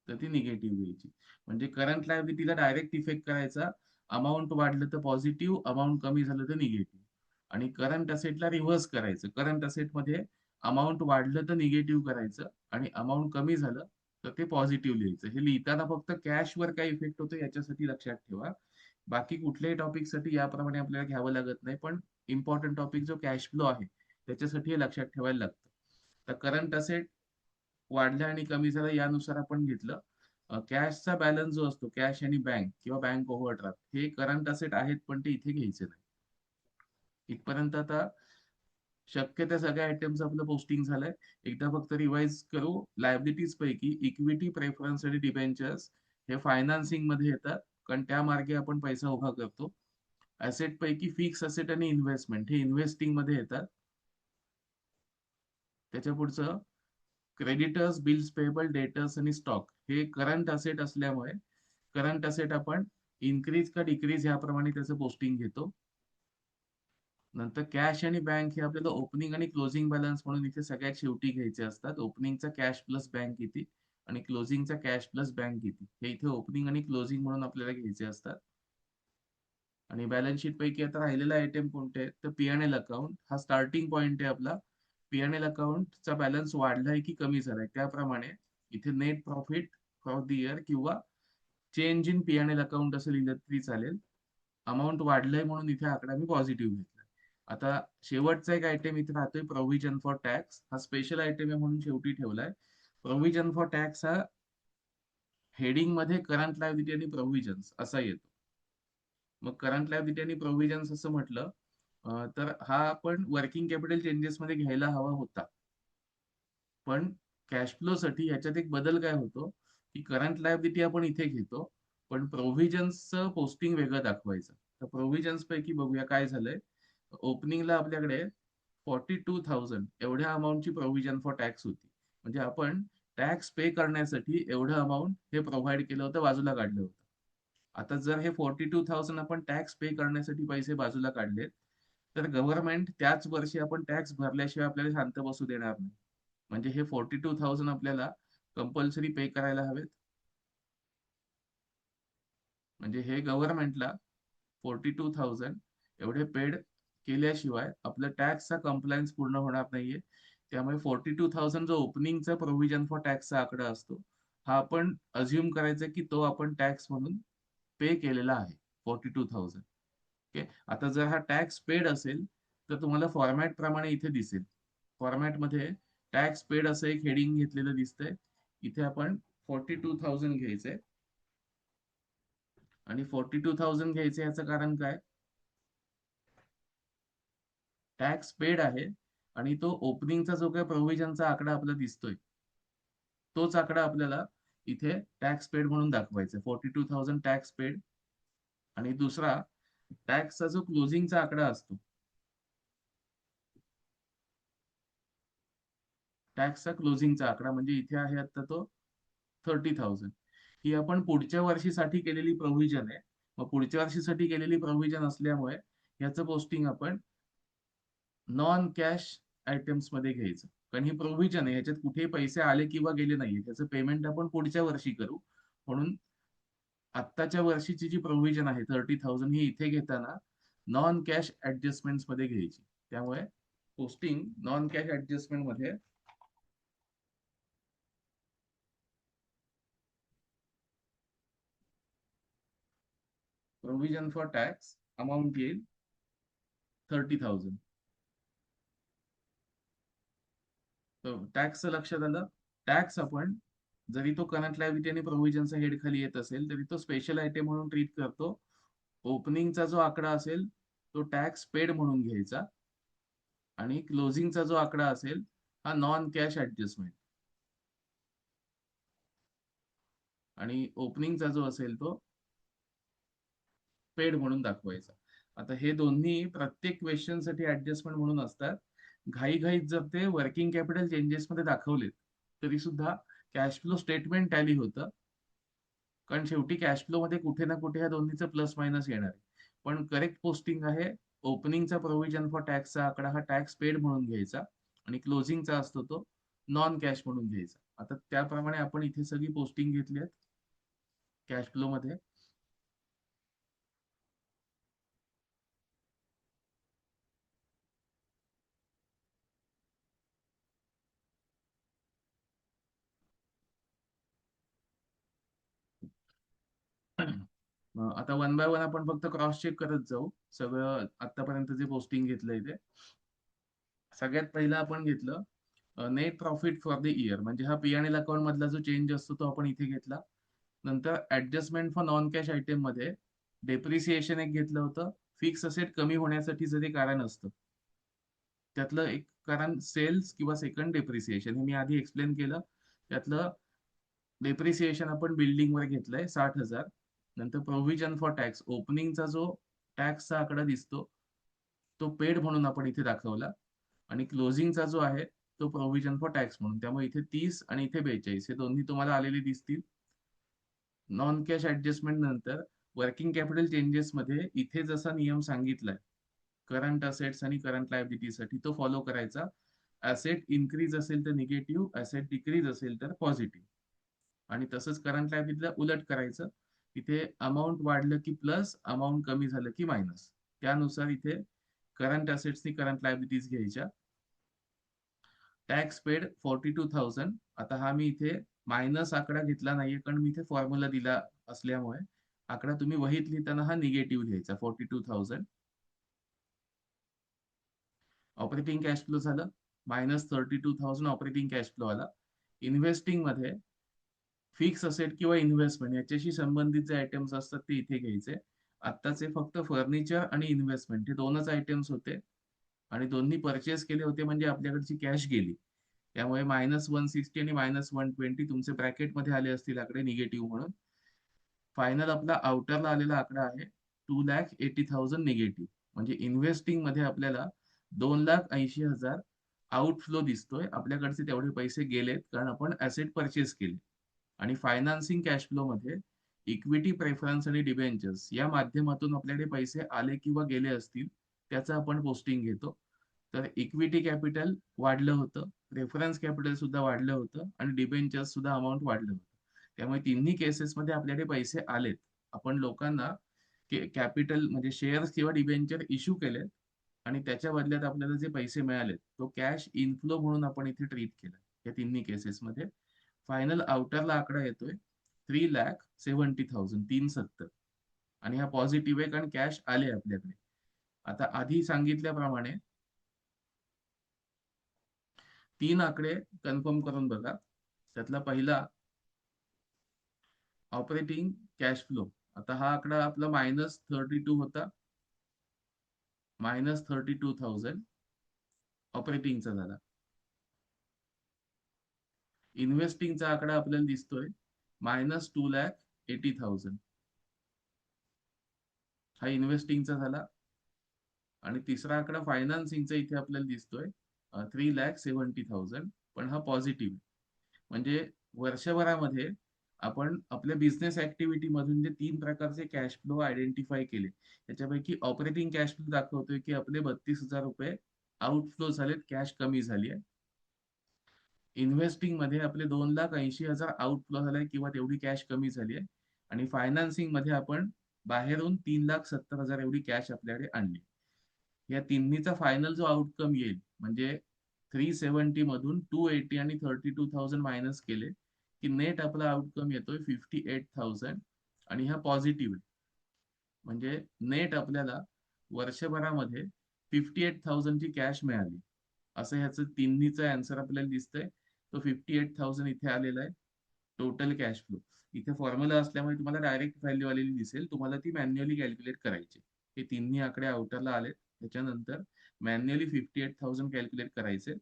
तर ती निगेटिव्ह घ्यायची. म्हणजे करंट लायबिलिटीला डायरेक्ट इफेक्ट करायचा, अमाऊंट वाढलं तर पॉझिटिव्ह, अमाऊंट कमी झालं तर निगेटिव्ह. आणि करंट असेटला रिव्हर्स करायचं. करंट असेटमध्ये अमाऊंट वाढलं तर निगेटिव्ह करायचं आणि अमाऊंट कमी झालं तर ते पॉझिटिव्ह लिहायचं. हे लिहिताना फक्त कॅशवर काय इफेक्ट होतो याच्यासाठी लक्षात ठेवा. बाकी कुठल्याही टॉपिकसाठी याप्रमाणे आपल्याला घ्यावं लागत नाही, पण इम्पॉर्टंट टॉपिक जो कॅश फ्लो आहे त्याच्यासाठी हे लक्षात ठेवायला लागतं. तर करंट असेट वाढलं आणि कमी झालं यानुसार आपण घेतलं. कॅशचा बॅलन्स जो असतो, कॅश आणि बँक किंवा बँक ओव्हरड्राफ्ट हे करंट असेट आहेत, पण ते इथे घ्यायचे नाही. इथपर्यंत आता शक्य त्या सगळ्या आयटम्स आपलं पोस्टिंग झालंय. एकदा फक्त रिवाइज करू. लायबिलिटीज पैकी इक्विटी, प्रेफरन्स आणि डिबेंचर्स हे फायनान्सिंग मध्ये येतात, कारण त्या मार्गे आपण पैसा उभा करतो. ऍसेट पैकी फिक्स असेट आणि इन्व्हेस्टमेंट हे इन्व्हेस्टिंग मध्ये येतात. त्याच्या पुढचं क्रेडिटर्स, बिल्स पेबल, डेटर्स आणि स्टॉक हे करंट असेट असल्यामुळे करंट असेट आपण इन्क्रीज का डिक्रीज याप्रमाणे त्याचं पोस्टिंग घेतो. नंतर कॅश आणि बँक हे आपल्याला ओपनिंग आणि क्लोजिंग बॅलन्स म्हणून इथे सगळ्यात शेवटी घ्यायचे असतात. ओपनिंगचा कॅश प्लस बँक किती आणि क्लोजिंगचा कॅश प्लस बँक किती हे इथे ओपनिंग आणि क्लोजिंग म्हणून आपल्याला घ्यायचे असतात. आणि बॅलन्स शीट पैकी आता राहिलेला आयटम कोणते आहेत, तर पी&एल अकाउंट हा स्टार्टिंग पॉइंट आहे आपला. पी&एल अकाउंटचा बॅलन्स वाढलाय की कमी झालाय त्याप्रमाणे इथे net profit for the year किंवा चेंज इन पी&एल अकाउंट असं लिहिलं तरी चालेल. अमाऊंट वाढलंय म्हणून इथे आकडा मी पॉझिटिव्ह घेतलाय. आता शेवटचा एक आयटम इथे राहतोय प्रोव्हिजन फॉर टॅक्स. हा स्पेशल आयटम आहे म्हणून शेवटी ठेवलाय. प्रोव्हिजन फॉर टॅक्स हा हेडिंग मध्ये करंट लायबिलिटी आणि प्रोव्हिजन्स असा येतो. मग करंट लायबिलिटी आणि प्रोव्हिजन्स असं म्हटलं तर हा आपण वर्किंग कॅपिटल चेंजेस मध्ये घ्यायला हवा होता. पण कॅश फ्लो साठी याच्यात एक बदल काय होतो की करंट लायबिलिटी आपण इथे घेतो, पण प्रोव्हिजन्सचं पोस्टिंग वेगळं दाखवायचं. तर प्रोव्हिजन्स पैकी बघूया काय झालंय. ओपनिंगला आपल्याकडे 42,000 एवढ्या अमाऊंटची प्रोव्हिजन फॉर टॅक्स होती. म्हणजे आपण टॅक्स पे करण्यासाठी एवढं अमाऊंट हे प्रोव्हाइड केलं होतं, बाजूला काढलं होतं. आता जर हे 42,000 आपण टॅक्स पे करण्यासाठी पैसे बाजूला काढले, तर गव्हर्नमेंट त्याच वर्षी आपण टॅक्स भरल्याशिवाय आपल्याला शांत बसू देणार नाही. म्हणजे हे 42,000 आपल्याला कंपल्सरी पे करायला हवेत. म्हणजे हे गव्हर्नमेंटला 42,000 एवढे पेड केल्याशिवाय आपलं टॅक्सचा कंप्लायन्स पूर्ण होणार नाहीये. त्यामुळे 42,000 जो ओपनिंगचा प्रोव्हिजन फॉर टॅक्सचा आकडा असतो, हा आपण अज्युम करायचा की तो आपण टॅक्स म्हणून पे केलेला आहे 42,000. ओके. आता जर हा टॅक्स पेड असेल तर तुम्हाला फॉर्मॅट प्रमाणे इथे दिसेल. फॉर्मॅटमध्ये टॅक्स पेड असं एक हेडिंग घेतलेलं दिसतंय. इथे आपण 42,000 घ्यायचंय. आणि 42,000 घ्यायचे याचं कारण काय, टॅक्स पेड आहे आणि तो ओपनिंगचा जो काही प्रोव्हिजनचा आकडा आपला दिसतोय, तोच आकडा आपल्याला इथे टॅक्स पेड म्हणून दाखवायचा. 42,000 टॅक्स पेड. आणि दुसरा टॅक्सचा जो क्लोजिंगचा आकडा असतो, टॅक्सचा क्लोजिंगचा आकडा म्हणजे इथे आहे आता तो 30,000. ही आपण पुढच्या वर्षीसाठी केलेली प्रोव्हिजन आहे. मग पुढच्या वर्षीसाठी केलेली प्रोव्हिजन असल्यामुळे याचं पोस्टिंग आपण नॉन कॅश आयटम्स मध्ये घ्यायचं. कारण ही प्रोव्हिजन आहे, ह्याच्यात कुठेही पैसे आले किंवा गेले नाहीये, त्याचं पेमेंट आपण पुढच्या वर्षी करू. म्हणून आत्ताच्या वर्षीची जी प्रोव्हिजन आहे 30,000 ही इथे घेताना नॉन कॅश ऍडजस्टमेंट मध्ये घ्यायची. त्यामुळे पोस्टिंग नॉन कॅश ऍडजस्टमेंट मध्ये प्रोव्हिजन फॉर टॅक्स अमाऊंट येईल 30,000. टॅक्सचं लक्षात आलं. टॅक्स आपण जरी तो करंट लायबिलिटी आणि प्रोव्हिजनचा हेड खाली येत असेल तरी तो स्पेशल आयटम म्हणून ट्रीट करतो. ओपनिंगचा जो आकडा असेल तो टॅक्स पेड म्हणून घ्यायचा आणि क्लोजिंगचा जो आकडा असेल हा नॉन कॅश ऍडजस्टमेंट आणि ओपनिंगचा जो असेल तो पेड म्हणून दाखवायचा. आता हे दोन्ही प्रत्येक क्वेश्चन साठी ऍडजस्टमेंट म्हणून असतात. घाईघाईत जर ते वर्किंग कॅपिटल चेंजेस मध्ये दाखवलेत तरी सुद्धा कॅश फ्लो स्टेटमेंट टॅली होतं. कारण शेवटी कॅश फ्लो मध्ये कुठे ना कुठे ह्या दोन्हीचं प्लस मायनस येणार आहे. पण करेक्ट पोस्टिंग आहे ओपनिंगचा प्रोव्हिजन फॉर टॅक्सचा आकडा हा टॅक्स पेड म्हणून घ्यायचा आणि क्लोजिंगचा असतो तो नॉन कॅश म्हणून घ्यायचा. आता त्याप्रमाणे आपण इथे सगळी पोस्टिंग घेतली आहेत कॅश फ्लो मध्ये. आता वन बाय वन आपण फक्त क्रॉस चेक करत जाऊ सगळं आतापर्यंत जे पोस्टिंग घेतलंय ते. सगळ्यात पहिलं आपण घेतलं net profit for the year. म्हणजे हा पी&एल अकाउंट मधला जो चेंज असतो तो आपण इथे घेतला. नंतर adjustment for non cash item मध्ये डेप्रिसिएशन एक घेतलं होतं. फिक्स असेट कमी होण्यासाठीचं ते कारण असतं. त्यातलं एक कारण सेल्स किंवा सेकंड डेप्रिसिएशन हे मी आधी एक्सप्लेन केलं. त्यातलं डेप्रिसिएशन आपण बिल्डिंगवर घेतलंय 60,000. नंतर प्रोव्हिजन फॉर टॅक्स ओपनिंगचा जो टॅक्सचा आकडा दिसतो तो पेड म्हणून आपण इथे दाखवला, आणि क्लोजिंगचा जो आहे तो प्रोव्हिजन फॉर टॅक्स म्हणून. त्यामुळे इथे 30 आणि इथे 42 हे दोन्ही तुम्हाला आलेले दिसतील. नॉन कॅश ऍडजस्टमेंट नंतर वर्किंग कॅपिटल चेंजेस मध्ये इथे जसा नियम सांगितलाय करंट असेट्स आणि करंट लायबिलिटीसाठी तो फॉलो करायचा. ऍसेट इन्क्रीज असेल तर निगेटिव्ह, ऍसेट डिक्रीज असेल तर पॉझिटिव्ह. आणि तसंच करंट लायबिलिटीला उलट करायचं. इथे अमाऊंट वाढलं की प्लस, अमाऊंट कमी झालं की मायनस. त्यानुसार इथे करंट असेट्सनी करंट लायबिलिटीज घ्यायच्या. Tax paid 42,000. आता हा मी इथे मायनस आकडा घेतला नाहीये कारण मी इथे फॉर्म्युला दिला असल्यामुळे आकडा तुम्ही वहीत लिहिताना हा निगेटिव्ह लिहायचा 42,000. ऑपरेटिंग कॅश फ्लो झालं -32,000 ऑपरेटिंग कॅश फ्लो आला. इन्व्हेस्टिंग मध्ये फिक्स असेट किंवा इन्व्हेस्टमेंट याच्याशी संबंधित जे आयटम्स असतात ते इथे घ्यायचे. आत्ताचे फक्त फर्निचर आणि इन्व्हेस्टमेंट हे दोनच आयटम्स होते, आणि दोन्ही परचेस केले होते म्हणजे आपल्याकडची कॅश गेली. त्यामुळे -160 आणि -120 तुमचे ब्रॅकेटमध्ये आले असतील आकडे निगेटिव्ह म्हणून. फायनल आपला आउटरला आलेला आकडा आहे 2,80,000 निगेटिव्ह. म्हणजे इन्व्हेस्टिंग मध्ये आपल्याला 2,80,000 आउटफ्लो दिसतोय. आपल्याकडचे तेवढे पैसे गेलेत कारण आपण ऍसेट परचेस केले. आणि फायनान्सिंग कॅश फ्लो मध्ये इक्विटी प्रेफरन्स आणि डिबेंचर्स या माध्यमातून आपल्याकडे पैसे आले किंवा गेले असतील त्याचं आपण पोस्टिंग घेतो. तर इक्विटी कॅपिटल वाढलं होतं, प्रेफरन्स कॅपिटल सुद्धा वाढलं होतं, आणि डिबेंचर्स सुद्धा अमाऊंट वाढलं होतं. त्यामुळे तिन्ही केसेसमध्ये आपल्याकडे पैसे आलेत. आपण लोकांना कॅपिटल म्हणजे शेअर्स किंवा डिबेंचर इश्यू केलेत, आणि त्याच्या बदल्यात आपल्याला जे पैसे मिळालेत तो कॅश इनफ्लो म्हणून आपण इथे ट्रीट केला या तिन्ही केसेसमध्ये. फायनल आउटरला आकडा येतोय 3,70,000 370. आणि हा पॉझिटिव्ह आहे कारण कॅश आले आपल्याकडे. आता आधी सांगितल्याप्रमाणे 3 आकडे कन्फर्म करून बघा. त्यातला पहिला ऑपरेटिंग कॅश फ्लो. आता हा आकडा आपला -32 होता, -32,000 ऑपरेटिंगचा झाला. इन्व्हेस्टिंगचा आकडा आपल्याला दिसतोय -2,80,000. हा इन्व्हेस्टिंगचा झाला. आणि तिसरा आकडा फायनान्सिंगचा इथे आपल्याला दिसतोय 3,70,000, पण हा पॉझिटिव्ह. म्हणजे वर्षभरामध्ये आपण आपल्या बिझनेस ऍक्टिव्हिटी मधून जे 3 प्रकारचे कॅश फ्लो आयडेंटिफाय केले त्याच्यापैकी ऑपरेटिंग कॅश फ्लो दाखवतोय की आपले 32,000 रुपये आउटफ्लो झालेत, कॅश कमी झाली आहे. इन्व्हेस्टिंग मध्ये आपले 2,80,000 आउटफ्लो झालाय किंवा तेवढी कॅश कमी झाली आहे. आणि फायनान्सिंग मध्ये आपण बाहेरून 3,70,000 एवढी कॅश आपल्याकडे आणली. या तिन्हीचा फायनल जो आउटकम येईल म्हणजे 370 मधून 280 आणि 32,000 मायनस केले की नेट आपला आउटकम येतोय 58,000. आणि हा पॉझिटिव्ह आहे. म्हणजे नेट आपल्याला वर्षभरामध्ये 58,000 ची कॅश मिळाली. असं ह्याचं तिन्हीचं आन्सर आपल्याला दिसतंय. तो 58,000 इथे आलेला आहे टोटल कॅश फ्लो. इथे फॉर्म्युला असल्यामुळे तुम्हाला डायरेक्ट व्हॅल्यू आलेली दिसेल, तुम्हाला ती मॅन्युअली कॅल्क्युलेट करायची. हे तिन्ही आकडे आउटरला आले त्याच्यानंतर मॅन्युअली 58,000 कॅल्क्युलेट करायचे.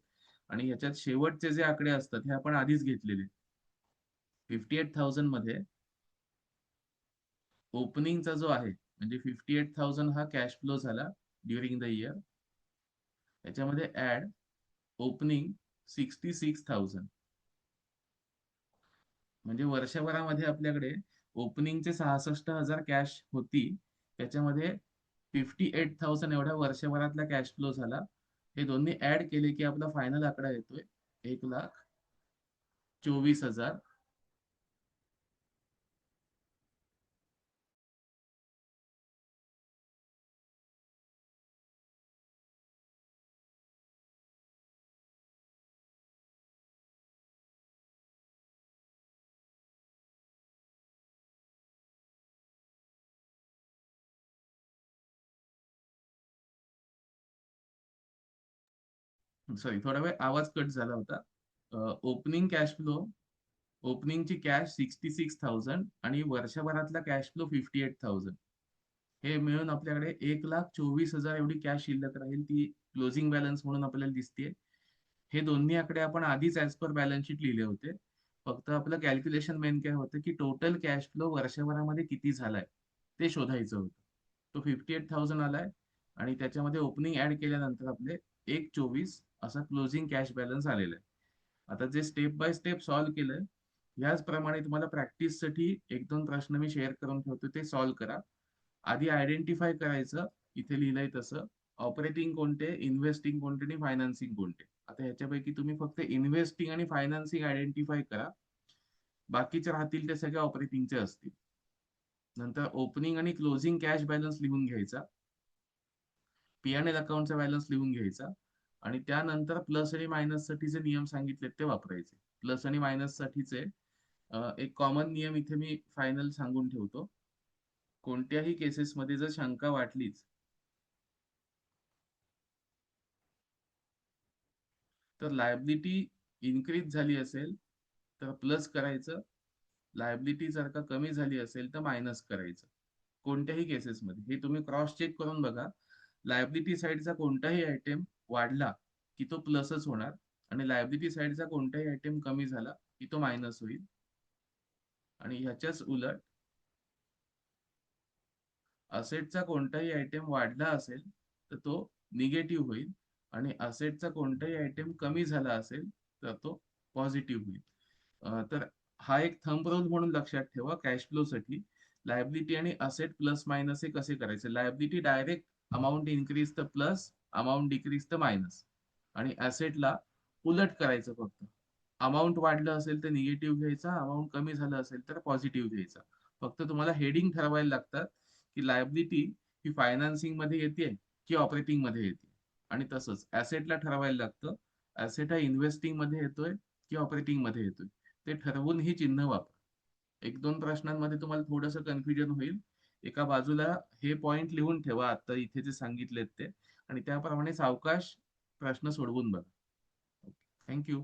आणि ह्याच्यात शेवटचे जे आकडे असतात हे आपण आधीच घेतलेले. 58,000 मध्ये ओपनिंगचा जो आहे म्हणजे 58,000 हा कॅश फ्लो झाला ड्युरिंग द इयर. त्याच्यामध्ये ऍड ओपनिंग 66,000. म्हणजे वर्षभरामध्ये आपल्याकडे ओपनिंगचे 66,000 कॅश होती, त्याच्यामध्ये 58,000 एवढ्या वर्षभरातला कॅश फ्लो झाला. हे दोन्ही ऍड केले की आपला फायनल आकडा येतोय 1,24,000. सॉरी थोडा वेळ आवाज कट झाला होता. ओपनिंग कॅश फ्लो ओपनिंगची कॅश 66,000 आणि वर्षभरातला कॅश फ्लो 58,000. हे मिळून आपल्याकडे 1,24,000 एवढी कॅश शिल्लक राहील, ती क्लोजिंग बॅलन्स म्हणून आपल्याला दिसते. हे दोन्ही आकडे आपण आधीच ऍज पर बॅलन्स शीट लिहिले होते. फक्त आपलं कॅल्क्युलेशन मेन काय होतं की टोटल कॅश फ्लो वर्षभरामध्ये किती झालाय ते शोधायचं होतं. तो 58,000 आलाय आणि त्याच्यामध्ये ओपनिंग ऍड केल्यानंतर आपले 1,24 असा क्लोजिंग कॅश बॅलन्स आलेला आहे. आता जे स्टेप बाय स्टेप सॉल्व्ह केलंय, याचप्रमाणे तुम्हाला प्रॅक्टिससाठी एक दोन प्रश्न मी शेअर करून ठेवतो, ते सॉल्व्ह करा. आधी आयडेंटिफाय करायचं, इथे लिहिलंय तसं, ऑपरेटिंग कोणते, इन्व्हेस्टिंग कोणते आणि फायनान्सिंग कोणते. आता ह्याच्यापैकी तुम्ही फक्त इन्व्हेस्टिंग आणि फायनान्सिंग आयडेंटिफाय करा, बाकीचे राहतील ते सगळे ऑपरेटिंगचे असतील. नंतर ओपनिंग आणि क्लोजिंग कॅश बॅलन्स लिहून घ्यायचा, P&L अकाउंटचा बॅलन्स लिहून घ्यायचा आणि त्यानंतर प्लस आणि मायनस साठी जे नियम सांगितलेत ते वापरायचे. प्लस आणि मायनस साठीचे एक कॉमन नियम इथे मी फायनल सांगून ठेवतो. कोणत्याही केसेसमध्ये जर शंका वाटलीच तर लायबिलिटी इन्क्रीज झाली असेल तर प्लस करायचं, लायबिलिटी जर का कमी झाली असेल तर मायनस करायचं. कोणत्याही केसेसमध्ये हे तुम्ही क्रॉस चेक करून बघा. लायबिलिटी साईडचा कोणताही आयटेम वाढला की तो प्लसच होणार आणि लायबिलिटी साईडचा कोणताही आयटेम कमी झाला की तो मायनस होईल. आणि ह्याच्याच उलट असेटचा कोणताही आयटेम वाढला असेल तर तो निगेटिव्ह होईल आणि असेटचा कोणताही आयटेम कमी झाला असेल तर तो पॉझिटिव्ह होईल. तर हा एक थंब रूल म्हणून लक्षात ठेवा कॅश फ्लो साठी. लायबिलिटी आणि असेट प्लस मायनस हे कसे करायचे. लायबिलिटी डायरेक्ट अमाऊंट इन्क्रीज तर प्लस, अमाऊंट डिक्रीज तर मायनस. आणि ऍसेटला उलट करायचं फक्त. अमाऊंट वाढलं असेल तर निगेटिव्ह घ्यायचा, अमाऊंट कमी झालं असेल तर पॉझिटिव्ह घ्यायचा. फक्त तुम्हाला हेडिंग ठरवायला लागतात की लायबिलिटी ही फायनान्सिंग मध्ये येते की ऑपरेटिंग मध्ये येते. आणि तसंच ऍसेटला ठरवायला लागतं, ऍसेट हा इन्व्हेस्टिंग मध्ये येतोय की ऑपरेटिंग मध्ये येतोय. ते ठरवून ही चिन्ह वापरा. एक दोन प्रश्नांमध्ये तुम्हाला थोडंसं कन्फ्युजन होईल. एका बाजूला हे पॉइंट लिहून ठेवा आता इथे जे सांगितलेत ते, आणि त्याप्रमाणे सावकाश प्रश्न सोडवून बघा. थँक्यू.